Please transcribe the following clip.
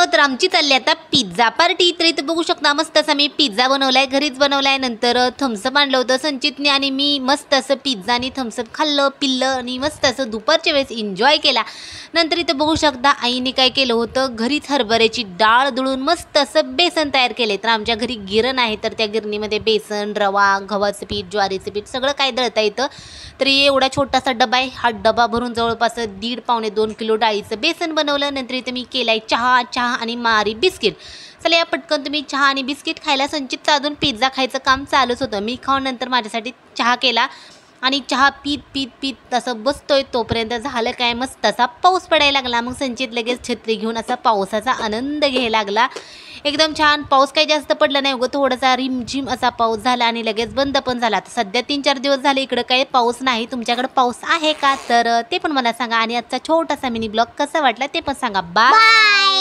मित्रांनो, तर आमची चालली आता पिझ्झा पार्टी। तर इथे बघू शकता मस्त असं मी पिझ्झा बनवलाय, घरीच बनवलाय। नंतर थम्सअप आणलं होतं संचितने आणि मी मस्त असं पिझ्झा आणि थम्सअप खाल्लं पिल्लं आणि मस्त असं दुपारच्या वेळेस एन्जॉय केला। नंतर इथे बघू शकता आईने काय केलं होतं, घरीच हरभऱ्याची डाळ दळून मस्त असं बेसन तयार केले। तर आमच्या घरी गिरण आहे, तर त्या गिरणीमध्ये बेसन, रवा, गव्हाचं पीठ, ज्वारीचं पीठ सगळं काय दळता येतं। तर एवढा छोटासा डबा आहे, हा डबा भरून जवळपास 1.5-2 किलो डाळीचं बेसन बनवलं। नंतर इथे मी केलाय चहा आणि मारी बिस्किट। चला या पटकन तुम्ही चहा आणि बिस्किट खायला। संचितचं अजून पिझ्झा खायचं काम चालूच होतं। मी खाऊन नंतर माझ्यासाठी चहा केला आणि चहा पीत पीत पीत तसं बसतोय तोपर्यंत झालं काय, मस्त असा पाऊस पडायला लागला। मग संचित लगेच छत्री घेऊन असा पावसाचा आनंद घ्यायला लागला। एकदम छान पाऊस काही जास्त पडला नाही, उगं थोडासा रिमझिम असा पाऊस झाला आणि लगेच बंद पण झाला। तर सध्या 3-4 दिवस झाले इकडं काही पाऊस नाही। तुमच्याकडे पाऊस आहे का, तर ते पण मला सांगा। आणि आजचा छोटासा मिनी ब्लॉग कसा वाटला ते पण सांगा। बाय।